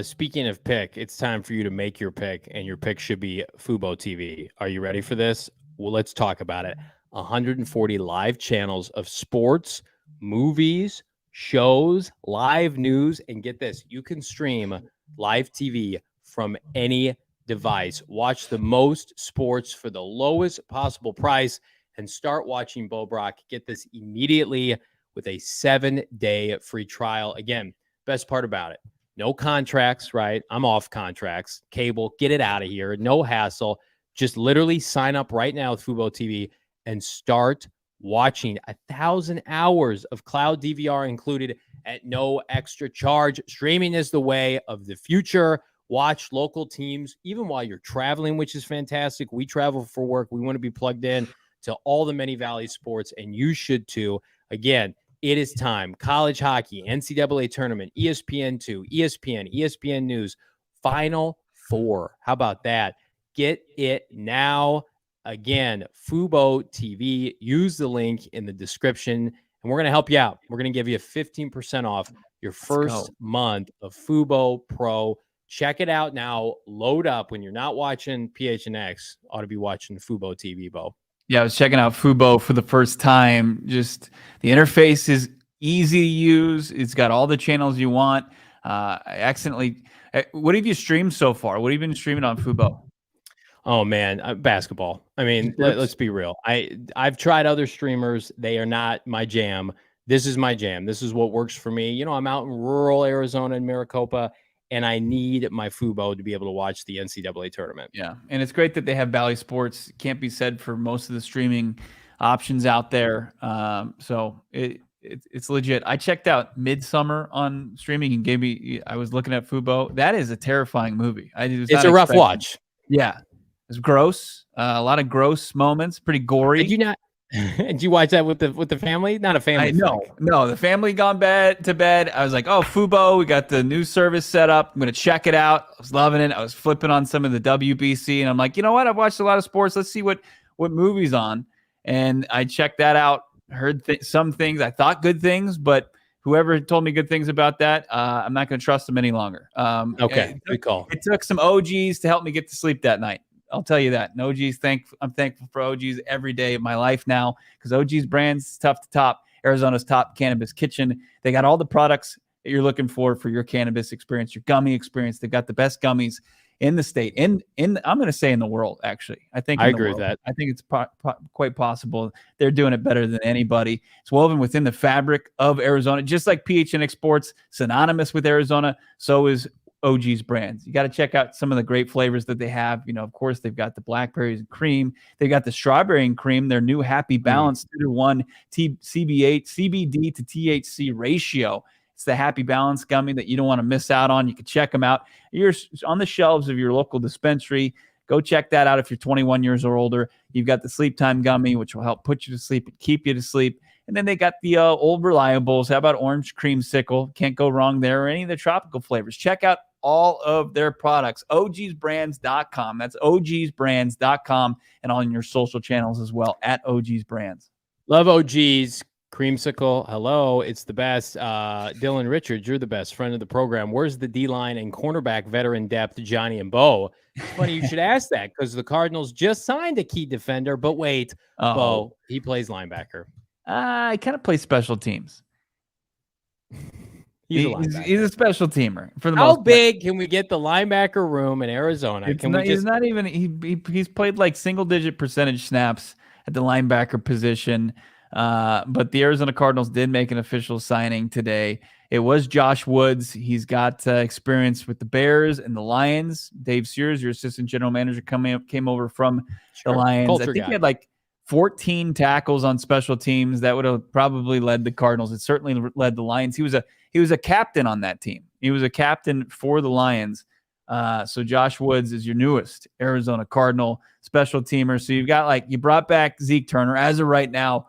Speaking of pick, it's time for you to make your pick, and your pick should be Fubo TV. Are you ready for this? Well, let's talk about it. 140 live channels of sports, movies, shows, live news, and get this, you can stream live TV from any device. Watch the most sports for the lowest possible price and start watching Bo Brock. Get this immediately with a 7-day free trial. Again, best part about it, no contracts, right? I'm off contracts. Cable, get it out of here. No hassle. Just literally sign up right now with Fubo TV and start watching 1,000 hours of cloud DVR included at no extra charge. Streaming is the way of the future. Watch local teams, even while you're traveling, which is fantastic. We travel for work. We want to be plugged in to all the many Valley sports, and you should too. Again, it is time. College hockey, NCAA tournament, ESPN2, ESPN News, Final Four. How about that? Get it now. Again, Fubo TV. Use the link in the description, and we're going to help you out. We're going to give you 15% off your first month of Fubo Pro. Check it out now. Load up. When you're not watching PHNX, ought to be watching Fubo TV, Bo. Yeah, I was checking out Fubo for the first time. Just the interface is easy to use. It's got all the channels you want. I accidentally. What have you streamed so far? What have you been streaming on Fubo? Oh man, basketball. I mean, let's be real. I've tried other streamers. They are not my jam. This is my jam. This is what works for me. You know, I'm out in rural Arizona in Maricopa, and I need my Fubo to be able to watch the NCAA tournament. Yeah, and it's great that they have Valley Sports. Can't be said for most of the streaming options out there. So it's legit. I checked out Midsummer on streaming and I was looking at Fubo. That is a terrifying movie. It's a rough watch. Yeah, it's gross. A lot of gross moments. Pretty gory. Did you not? Did you watch that with the family? Not a family. No, the family gone to bed. I was like, oh, Fubo, we got the new service set up. I'm gonna check it out. I was loving it. I was flipping on some of the WBC, and I'm like, you know what? I've watched a lot of sports. Let's see what movie's on. And I checked that out. Heard some things. I thought good things, but whoever told me good things about that, I'm not gonna trust them any longer. Okay, good call. It took some OGs to help me get to sleep that night. I'll tell you that. And OGs, I'm thankful for OGs every day of my life now, because OGs brands tough to top. Arizona's top cannabis kitchen. They got all the products that you're looking for your cannabis experience, your gummy experience. They've got the best gummies in the state, I'm going to say in the world. Actually, I agree with that. I think it's quite possible. They're doing it better than anybody. It's woven within the fabric of Arizona, just like PHNX Sports, synonymous with Arizona. So is OG's brands. You got to check out some of the great flavors that they have. You know, of course, they've got the blackberries and cream. They've got the strawberry and cream, their new Happy Balance 2-to-1 CBD to THC ratio. It's the Happy Balance gummy that you don't want to miss out on. You can check them out. You're on the shelves of your local dispensary. Go check that out if you're 21 years or older. You've got the Sleep Time gummy, which will help put you to sleep and keep you to sleep. And then they got the old reliables. How about orange creamsicle? Can't go wrong there. Or any of the tropical flavors. Check out all of their products. ogsbrands.com. That's ogsbrands.com, and on your social channels as well, at ogsbrands. Love OG's creamsicle. Hello, it's the best. Dylan Richards, you're the best friend of the program. Where's the D-line and cornerback veteran depth, Johnny and Bo? It's funny you should ask that, because the Cardinals just signed a key defender. But wait, Bo, he plays linebacker. I kind of play special teams. He's a special teamer for the most part. How big can we get the linebacker room in Arizona? He's played like single-digit percentage snaps at the linebacker position. But the Arizona Cardinals did make an official signing today. It was Josh Woods. He's got experience with the Bears and the Lions. Dave Sears, your assistant general manager, came over from the Lions. Culture I think guy. he had like 14 tackles on special teams. That would have probably led the Cardinals. It certainly led the Lions. He was a captain on that team. He was a captain for the Lions. So Josh Woods is your newest Arizona Cardinal special teamer. So you brought back Zeke Turner. As of right now,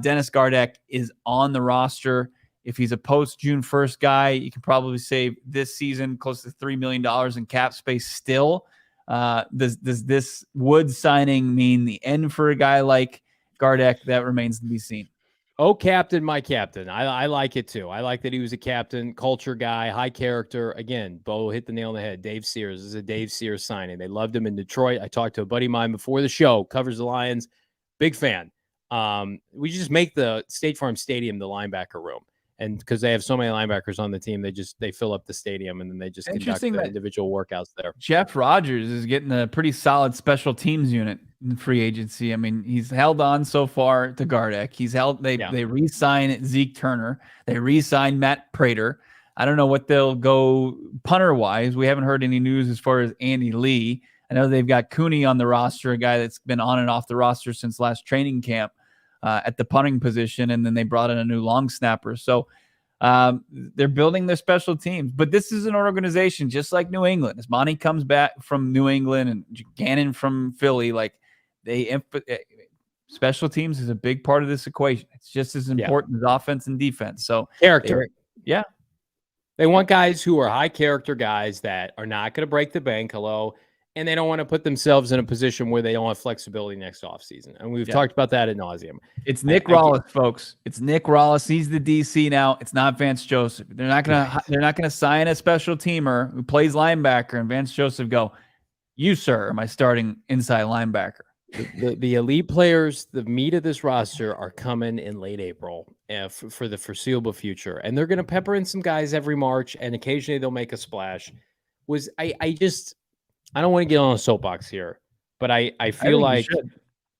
Dennis Gardeck is on the roster. If he's a post-June 1st guy, you can probably save this season close to $3 million in cap space still. Does this Woods signing mean the end for a guy like Gardeck? That remains to be seen. Oh, captain, my captain. I like it too. I like that he was a captain, culture guy, high character. Again, Bo hit the nail on the head. Dave Sears. This is a Dave Sears signing. They loved him in Detroit. I talked to a buddy of mine before the show, covers the Lions. Big fan. We just make the State Farm Stadium the linebacker room. And because they have so many linebackers on the team, they fill up the stadium and then they just conduct the individual workouts there. Jeff Rogers is getting a pretty solid special teams unit in free agency. I mean, he's held on so far to Gardeck. They re-sign Zeke Turner. They re-sign Matt Prater. I don't know what they'll go punter-wise. We haven't heard any news as far as Andy Lee. I know they've got Cooney on the roster, a guy that's been on and off the roster since last training camp at the punting position, and then they brought in a new long snapper. So they're building their special teams. But this is an organization just like New England. As Monty comes back from New England and Gannon from Philly, like special teams is a big part of this equation. It's just as important as offense and defense. So character. They want guys who are high character guys that are not going to break the bank. And they don't want to put themselves in a position where they don't have flexibility next offseason. And we've talked about that ad nauseum. It's Nick Rollis, folks. It's Nick Rollis. He's the DC now. It's not Vance Joseph. They're not gonna sign a special teamer who plays linebacker and Vance Joseph go, "You, sir, are my starting inside linebacker." The elite players, the meat of this roster, are coming in late April for the foreseeable future. And they're going to pepper in some guys every March, and occasionally they'll make a splash. I don't want to get on a soapbox here, but I feel like,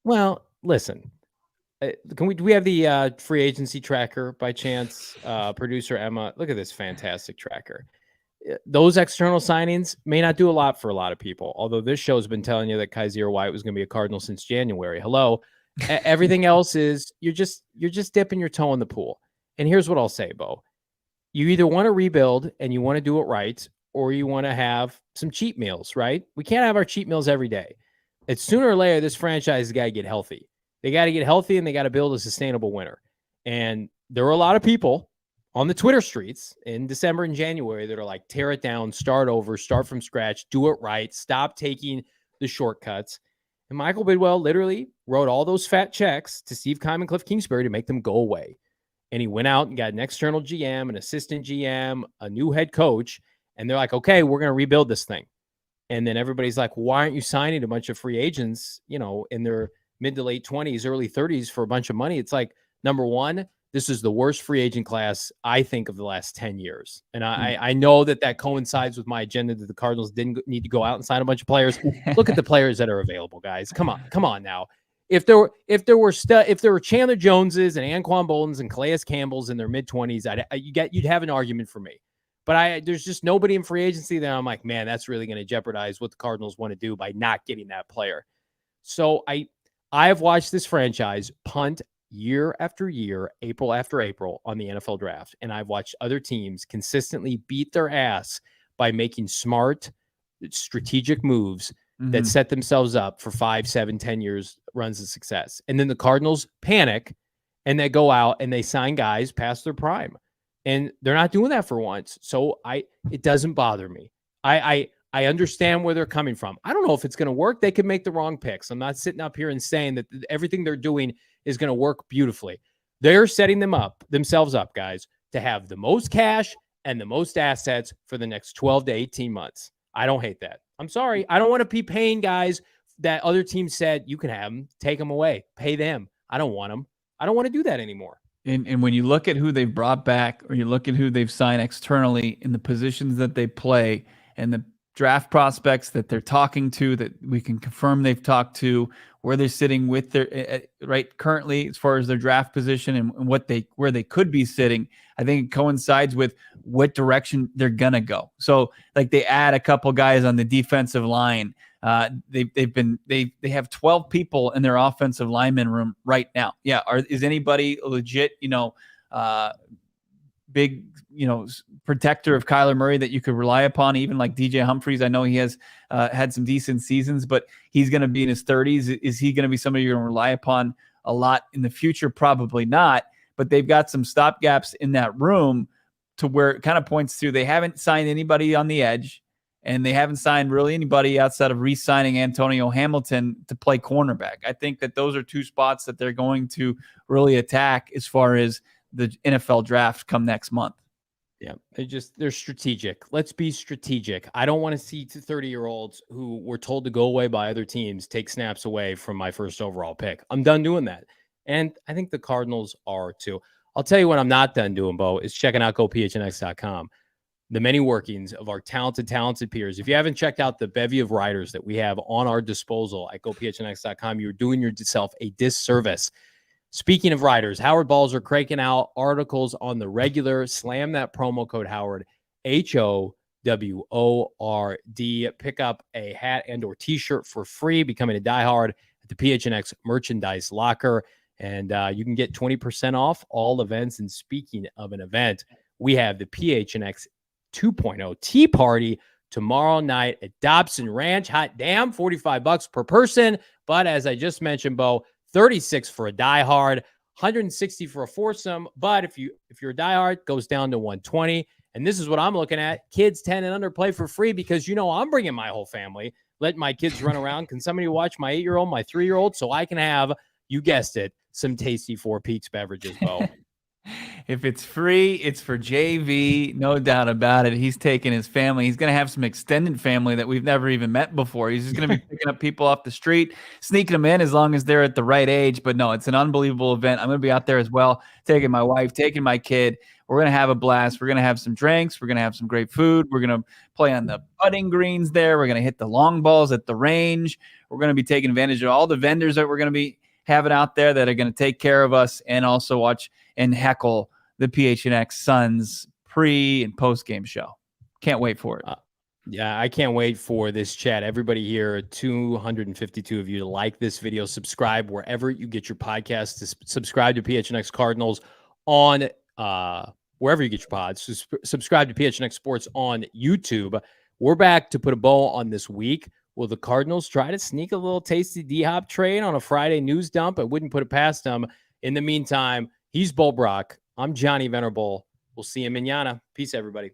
well, listen, do we have the free agency tracker by chance? Producer Emma, look at this fantastic tracker. Those external signings may not do a lot for a lot of people, although this show has been telling you that Kaiser White was going to be a Cardinal since January. Hello. Everything else is you're just dipping your toe in the pool. And here's what I'll say, Bo. You either want to rebuild and you want to do it right, or you want to have some cheat meals, right? We can't have our cheat meals every day. It's sooner or later, this franchise has got to get healthy. They got to get healthy and they got to build a sustainable winner. And there were a lot of people on the Twitter streets in December and January that are like, tear it down, start over, start from scratch, do it right, stop taking the shortcuts. And Michael Bidwell literally wrote all those fat checks to Steve Keim and Cliff Kingsbury to make them go away. And he went out and got an external GM, an assistant GM, a new head coach. And they're like, okay, we're going to rebuild this thing. And then everybody's like, why aren't you signing a bunch of free agents, in their mid to late 20s, early 30s for a bunch of money? It's like, number one, this is the worst free agent class, I think, of the last 10 years. And I know that coincides with my agenda that the Cardinals didn't need to go out and sign a bunch of players. Look at the players that are available, guys. Come on now. If there were Chandler Joneses and Anquan Boldens and Calais Campbells in their mid 20s, you'd have an argument for me. But there's just nobody in free agency that I'm like, man, that's really going to jeopardize what the Cardinals want to do by not getting that player. So I have watched this franchise punt year after year, April after April on the NFL draft. And I've watched other teams consistently beat their ass by making smart, strategic moves that set themselves up for 5, 7, 10 years runs of success. And then the Cardinals panic and they go out and they sign guys past their prime. And they're not doing that for once. So it doesn't bother me. I understand where they're coming from. I don't know if it's going to work. They could make the wrong picks. I'm not sitting up here and saying that everything they're doing is going to work beautifully. They're setting themselves up, guys, to have the most cash and the most assets for the next 12 to 18 months. I don't hate that. I'm sorry. I don't want to be paying guys that other teams said, you can have them, take them away, pay them. I don't want them. I don't want to do that anymore. And when you look at who they've brought back, or you look at who they've signed externally in the positions that they play and the draft prospects that they're talking to, that we can confirm they've talked to, where they're sitting with their right currently as far as their draft position and where they could be sitting, I think it coincides with what direction they're gonna go. So like they add a couple guys on the defensive line. They have 12 people in their offensive lineman room right now. Yeah. Is anybody legit, big, protector of Kyler Murray that you could rely upon, even like DJ Humphries? I know he has had some decent seasons, but he's going to be in his 30s. Is he going to be somebody you're going to rely upon a lot in the future? Probably not, but they've got some stopgaps in that room to where it kind of points to they haven't signed anybody on the edge. and they haven't signed really anybody outside of re-signing Antonio Hamilton to play cornerback. I think that those are two spots that they're going to really attack as far as the NFL draft come next month. Yeah, they're strategic. Let's be strategic. I don't want to see 30-year-olds who were told to go away by other teams take snaps away from my first overall pick. I'm done doing that. And I think the Cardinals are too. I'll tell you what I'm not done doing, Bo, is checking out GoPHNX.com. The many workings of our talented peers. If you haven't checked out the bevy of writers that we have on our disposal at GoPHNX.com, you're doing yourself a disservice. Speaking of writers, Howard Balzer cranking out articles on the regular. Slam that promo code Howard, HOWORD. Pick up a hat and or t-shirt for free, becoming a diehard at the PHNX merchandise locker. And you can get 20% off all events. And speaking of an event, we have the PHNX 2.0 Tea Party tomorrow night at Dobson Ranch. Hot damn, $45 per person. But as I just mentioned, Bo, $36 for a diehard, $160 for a foursome. But if you're a diehard, it goes down to $120. And this is what I'm looking at. Kids 10 and under play for free because, I'm bringing my whole family. Let my kids run around. Can somebody watch my 8-year-old, my 3-year-old, so I can have, you guessed it, some tasty Four Peaks beverages, Bo. If it's free, it's for JV, no doubt about it. He's taking his family. He's going to have some extended family that we've never even met before. He's just going to be picking up people off the street, sneaking them in as long as they're at the right age. But no, it's an unbelievable event. I'm going to be out there as well, taking my wife, taking my kid. We're going to have a blast. We're going to have some drinks. We're going to have some great food. We're going to play on the putting greens there. We're going to hit the long balls at the range. We're going to be taking advantage of all the vendors that we're going to be having out there that are going to take care of us and also watch and heckle the PHNX Suns pre and post game show. Can't wait for it. Yeah, I can't wait for this chat. Everybody here, 252 of you, to like this video, subscribe wherever you get your podcasts, to subscribe to PHNX Cardinals on wherever you get your pods. Subscribe to PHNX Sports on YouTube. We're back to put a bow on this week. Will the Cardinals try to sneak a little tasty D-Hop trade on a Friday news dump? I wouldn't put it past them. In the meantime, he's Bo Brack. I'm Johnny Venerable. We'll see you mañana. Peace, everybody.